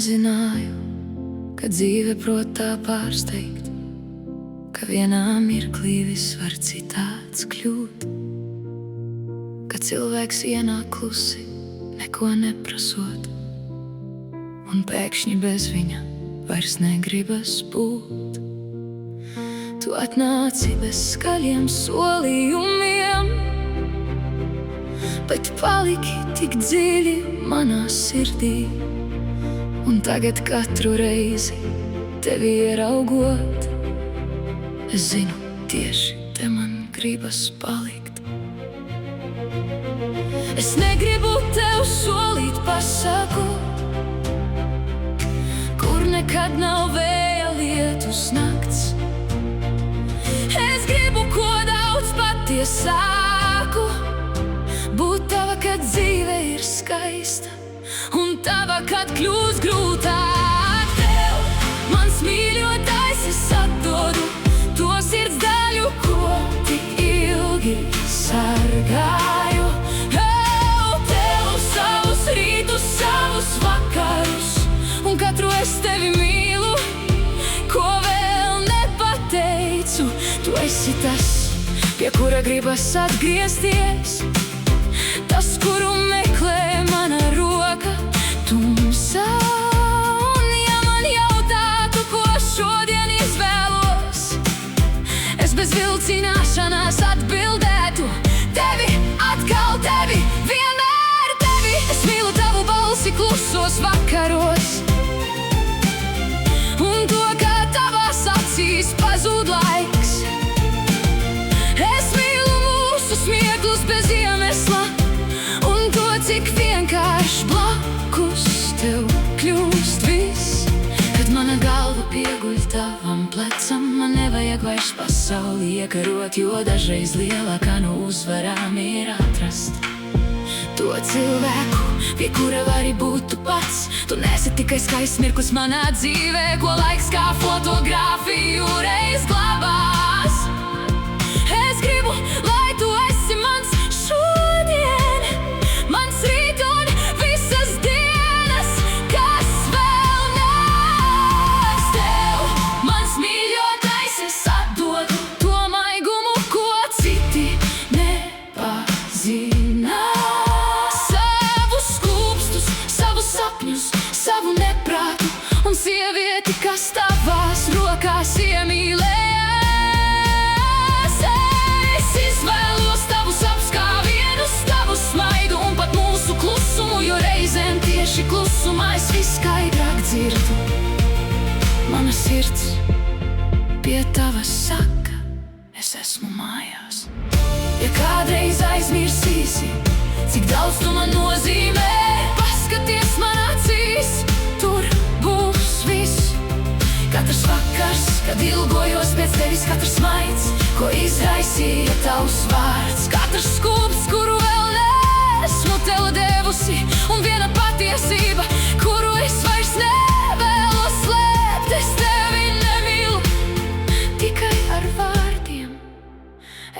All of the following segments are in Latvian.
nezināju, ka dzīve prot tā pārsteigt, ka vienā mirklī viss var citāds kļūt, ka cilvēks ienāk klusi, neko neprasot, un pēkšņi bez viņa vairs negribas būt. Tu atnāci bez skaļiem solījumiem, bet paliki tik dziļi manā sirdī. Un tagad katru reizi tevi ieraugot, es zinu, tieši te man gribas palikt. Es negribu tev solīt pasaku, kur nekad nav vēja lietus nakts. Es gribu ko daudz patiesāku, būt tava, kad dzīve ir skaista, un tava, kad kļūst grūtāk. Tev, mans mīļotais, es atdodu to sirds daļu, ko tik ilgi sargāju. Tev savus rītus, savus vakarus, un katru es tevi mīlu, ko vēl nepateicu. Tu esi tas, pie kura gribas atgriezties, tas, kuru meklē mana roka tumsā. Un ja man jautātu, ko šodien izvēlos, es bez vilcināšanās atbildētu: tevi, atkal tevi, vienmēr tevi. Es mīlu tavu balsi klusos vakaros, un to, kā tavās acīs pazūd laiks. Es mīlu mūsu smieklus bez iemesla, un to, cik vienkārši blakus tev kļūst viss. Kad mana galva pieguļ tavam plecam, man nevajag vairs pasauli iekarot, jo dažreiz lielākā no uzvarām ir atrast to cilvēku, pie kura vari būt tu pats. Tu nesi tikai skaists mirklis manā dzīvē, ko laiks kā fotogrāfiju reiz glabās. Es gribu, lai tu esi mans šodien, mans rīt un visas dienas, kas vēl nāks. Tev, mans mīļotais, es atdodu to maigumu, ko citi nepazina. Savus skūpstus, savus sapņus, savu neprātu un sievieti, kas tavās rokās iemīlējās. Es izvēlos tavus apskāvienus, tavu smaidu un pat mūsu klusumu, jo reizēm tieši klusumā es viskaidrāk dzirdu. Mana sirds pie tavas saka, es esmu mājās. Ja kādreiz aizmirsīsi, cik daudz tu man nozīmē, paskaties man acīs, tur būs viss. Katrs vakars, kad ilgojos pēc tevis, katrs maids, ko izraisīja tavs vārds, katrs skūps, kuru vēl neesmu tev devusi, un viena patiesība, kuru es vairs nevēlos slēpt. Es tevi nemīlu tikai ar vārdiem,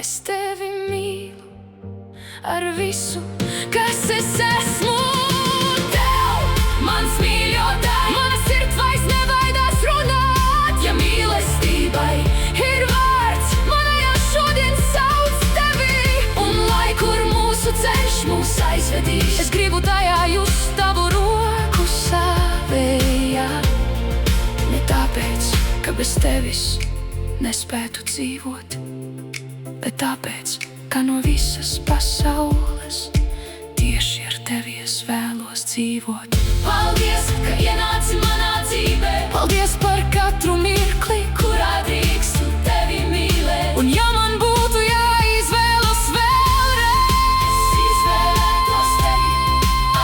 es tevi mīlu ar visu, kas es esmu. Tev, mans mīļotais, mana sirds vairs nebaidās runāt. Ja mīlestībai ir vārds, mana jau šodien sauc tevi, un lai kur mūsu ceļš mūs aizvedīs, es gribu tajā just tavu roku savējā. Ne tāpēc, ka bez tevis nespētu dzīvot, bet tāpēc, ka no visas pasaules tieši ar tevi es vēlos dzīvot. Paldies, ka ienāci manā dzīvē. Paldies par katru mirkli, kurā drīkstu tevi mīlēt. Un ja man būtu jāizvēlas vēlreiz, es izvēlētos tevi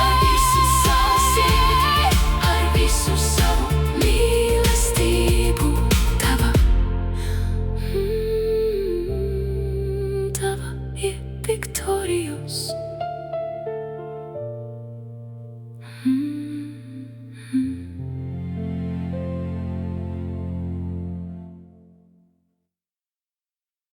ar visu savu sirdi, ar visu savu mīlestību. Tava, tava ir victorious.